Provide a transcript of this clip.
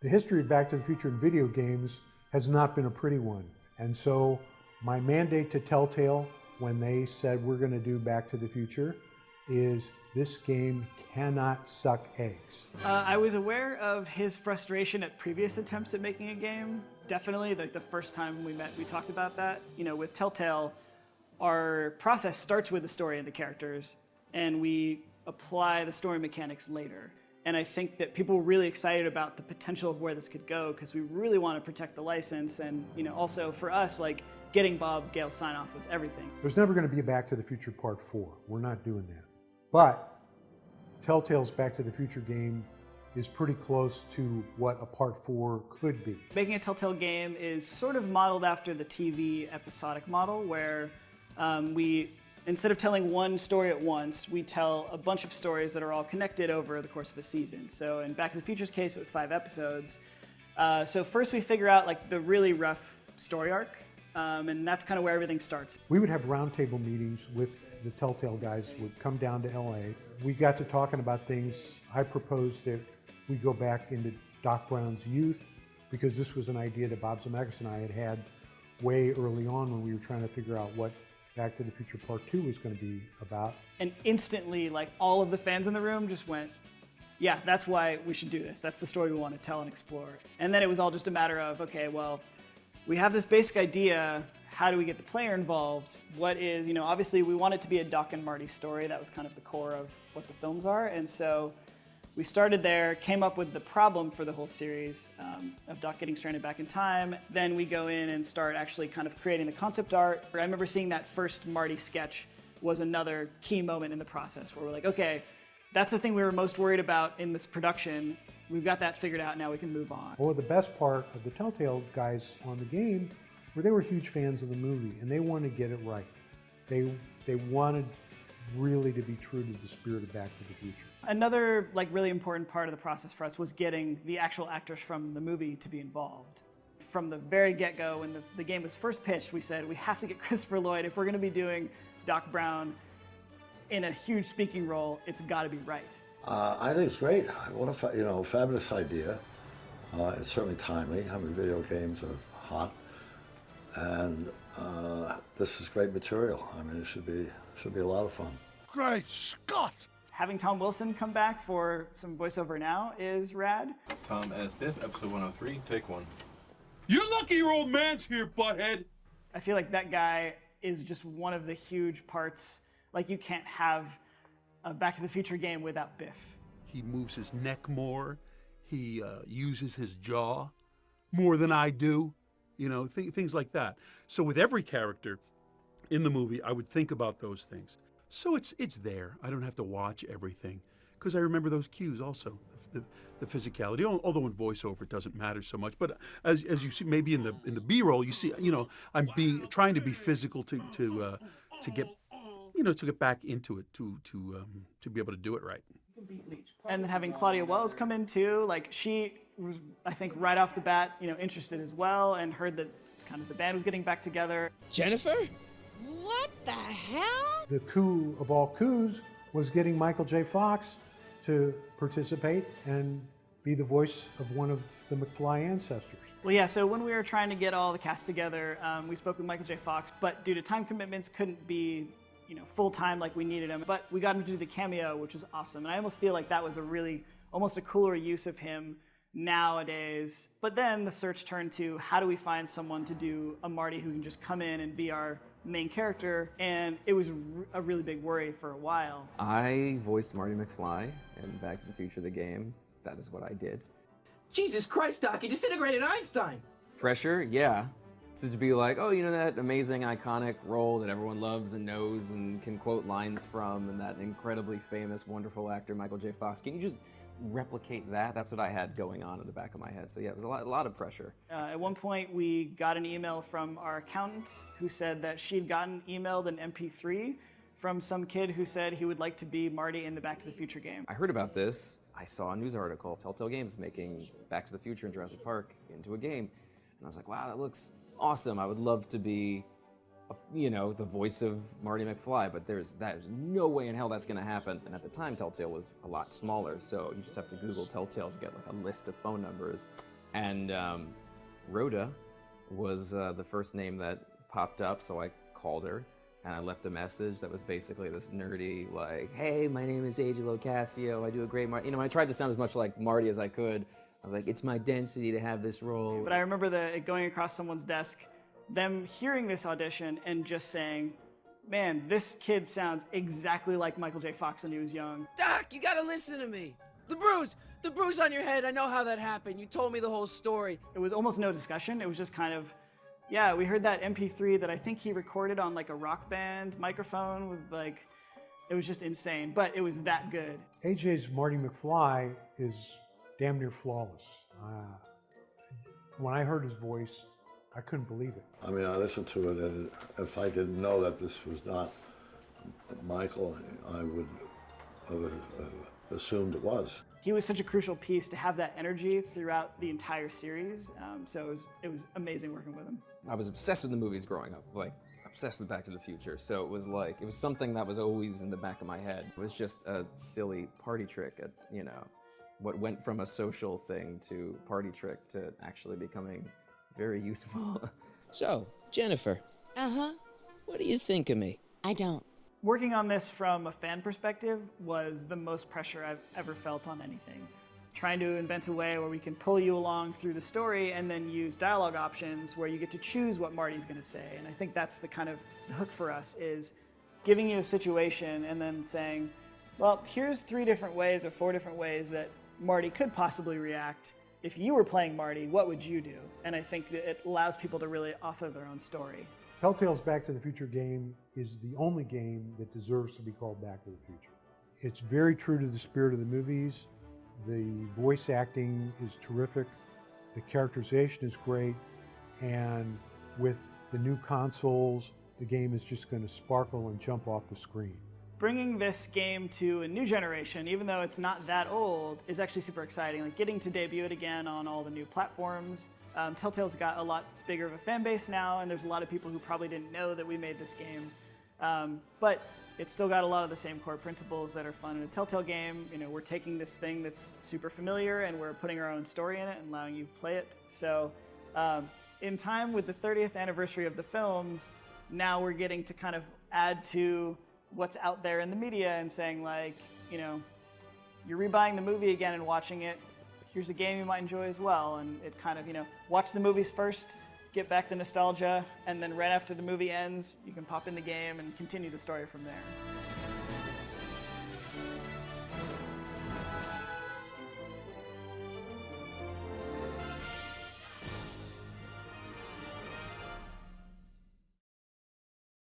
The history of Back to the Future in video games has not been a pretty one. And so my mandate to Telltale when they said we're going to do Back to the Future is this game cannot suck eggs. I was aware of his frustration at previous attempts at making a game. Definitely, like the first time we met, we talked about that. You know, with Telltale, our process starts with the story and the characters, and we apply the story mechanics later. And I think that people were really excited about the potential of where this could go because we really want to protect the license. And, you know, also for us, like getting Bob Gale's sign off was everything. There's never going to be a Back to the Future Part 4. We're not doing that. But Telltale's Back to the Future game is pretty close to what a Part 4 could be. Making a Telltale game is sort of modeled after the TV episodic model where we, instead of telling one story at once, we tell a bunch of stories that are all connected over the course of a season. So in Back to the Future's case, it was 5 episodes. So first we figure out like the really rough story arc, and that's kind of where everything starts. We would have roundtable meetings with the Telltale guys would come down to LA. We got to talking about things. I proposed that we go back into Doc Brown's youth because this was an idea that Bob Zemeckis and I had way early on when we were trying to figure out what Back to the Future Part 2 was going to be about. And instantly, like all of the fans in the room just went, yeah, that's why we should do this. That's the story we want to tell and explore. And then it was all just a matter of, okay, well, we have this basic idea. How do we get the player involved? What is, you know, obviously we want it to be a Doc and Marty story. That was kind of the core of what the films are. And so we started there, came up with the problem for the whole series of Doc getting stranded back in time. Then we go in and start actually kind of creating the concept art. I remember seeing that first Marty sketch was another key moment in the process where we're like, okay, that's the thing we were most worried about in this production. We've got that figured out, now we can move on. Well, the best part of the Telltale guys on the game were they were huge fans of the movie and they wanted to get it right. They wanted really to be true to the spirit of Back to the Future. Another like really important part of the process for us was getting the actual actors from the movie to be involved. From the very get-go, when the game was first pitched, we said we have to get Christopher Lloyd. If we're going to be doing Doc Brown in a huge speaking role, it's got to be right. I think it's great. What a fabulous idea. It's certainly timely. I mean, video games are hot, and this is great material. I mean, it should be a lot of fun. Great Scott! Having Tom Wilson come back for some voiceover now is rad. Tom as Biff, episode 103, take 1. You're lucky your old man's here, butthead! I feel like that guy is just one of the huge parts. Like, you can't have a Back to the Future game without Biff. He moves his neck more. He uses his jaw more than I do. You know, things like that. So with every character in the movie, I would think about those things. So it's there. I don't have to watch everything because I remember those cues also, the physicality. Although in voiceover it doesn't matter so much, but as you see, maybe in the B-roll, you see, you know, I'm trying to be physical to get back into it to be able to do it right. And then having Claudia Wells come in too, like she was, I think, right off the bat, you know, interested as well, and heard that kind of the band was getting back together. Jennifer? What the hell? The coup of all coups was getting Michael J. Fox to participate and be the voice of one of the McFly ancestors. Well, yeah, so when we were trying to get all the cast together, we spoke with Michael J. Fox, but due to time commitments, couldn't be, you know, full-time like we needed him. But we got him to do the cameo, which was awesome. And I almost feel like that was a really, almost a cooler use of him nowadays. But then the search turned to how do we find someone to do a Marty who can just come in and be our main character, and it was a really big worry for a while. I voiced Marty McFly in Back to the Future, the game. That is what I did. Jesus Christ, Doc, you disintegrated Einstein! Pressure, yeah. To be like, oh, you know that amazing, iconic role that everyone loves and knows and can quote lines from, and that incredibly famous, wonderful actor, Michael J. Fox. Can you just replicate that? That's what I had going on in the back of my head. So yeah, it was a lot of pressure. At one point, we got an email from our accountant who said that she'd gotten emailed an MP3 from some kid who said he would like to be Marty in the Back to the Future game. I heard about this. I saw a news article, Telltale Games making Back to the Future and Jurassic Park into a game. And I was like, wow, that looks awesome. I would love to be, you know, the voice of Marty McFly, but there's no way in hell that's going to happen. And at the time, Telltale was a lot smaller, so you just have to Google Telltale to get like a list of phone numbers. And Rhoda was the first name that popped up, so I called her and I left a message that was basically this nerdy, like, hey, my name is AJ Locascio, I do a great Marty. You know, I tried to sound as much like Marty as I could. I was like, it's my density to have this role. But I remember it going across someone's desk, them hearing this audition and just saying, man, this kid sounds exactly like Michael J. Fox when he was young. Doc, you gotta listen to me. The bruise on your head, I know how that happened. You told me the whole story. It was almost no discussion. It was just kind of, yeah, we heard that MP3 that I think he recorded on like a Rock Band microphone with like, it was just insane, but it was that good. AJ's Marty McFly is damn near flawless. When I heard his voice, I couldn't believe it. I mean, I listened to it, and if I didn't know that this was not Michael, I would have assumed it was. He was such a crucial piece to have that energy throughout the entire series, so it was amazing working with him. I was obsessed with the movies growing up, like obsessed with Back to the Future. So it was something that was always in the back of my head. It was just a silly party trick at, you know, what went from a social thing to party trick to actually becoming very useful. So, Jennifer. Uh-huh. What do you think of me? I don't. Working on this from a fan perspective was the most pressure I've ever felt on anything. Trying to invent a way where we can pull you along through the story and then use dialogue options where you get to choose what Marty's going to say. And I think that's the kind of hook for us, is giving you a situation and then saying, well, here's 3 different ways or 4 different ways that Marty could possibly react. If you were playing Marty, what would you do? And I think that it allows people to really author their own story. Telltale's Back to the Future game is the only game that deserves to be called Back to the Future. It's very true to the spirit of the movies. The voice acting is terrific. The characterization is great. And with the new consoles, the game is just going to sparkle and jump off the screen. Bringing this game to a new generation, even though it's not that old, is actually super exciting. Like getting to debut it again on all the new platforms. Telltale's got a lot bigger of a fan base now, and there's a lot of people who probably didn't know that we made this game. But it's still got a lot of the same core principles that are fun in a Telltale game. You know, we're taking this thing that's super familiar and we're putting our own story in it and allowing you to play it. So in time with the 30th anniversary of the films, now we're getting to kind of add to what's out there in the media and saying, like, you know, you're rebuying the movie again and watching it, here's a game you might enjoy as well. And it kind of, you know, watch the movies first, get back the nostalgia, and then right after the movie ends, you can pop in the game and continue the story from there.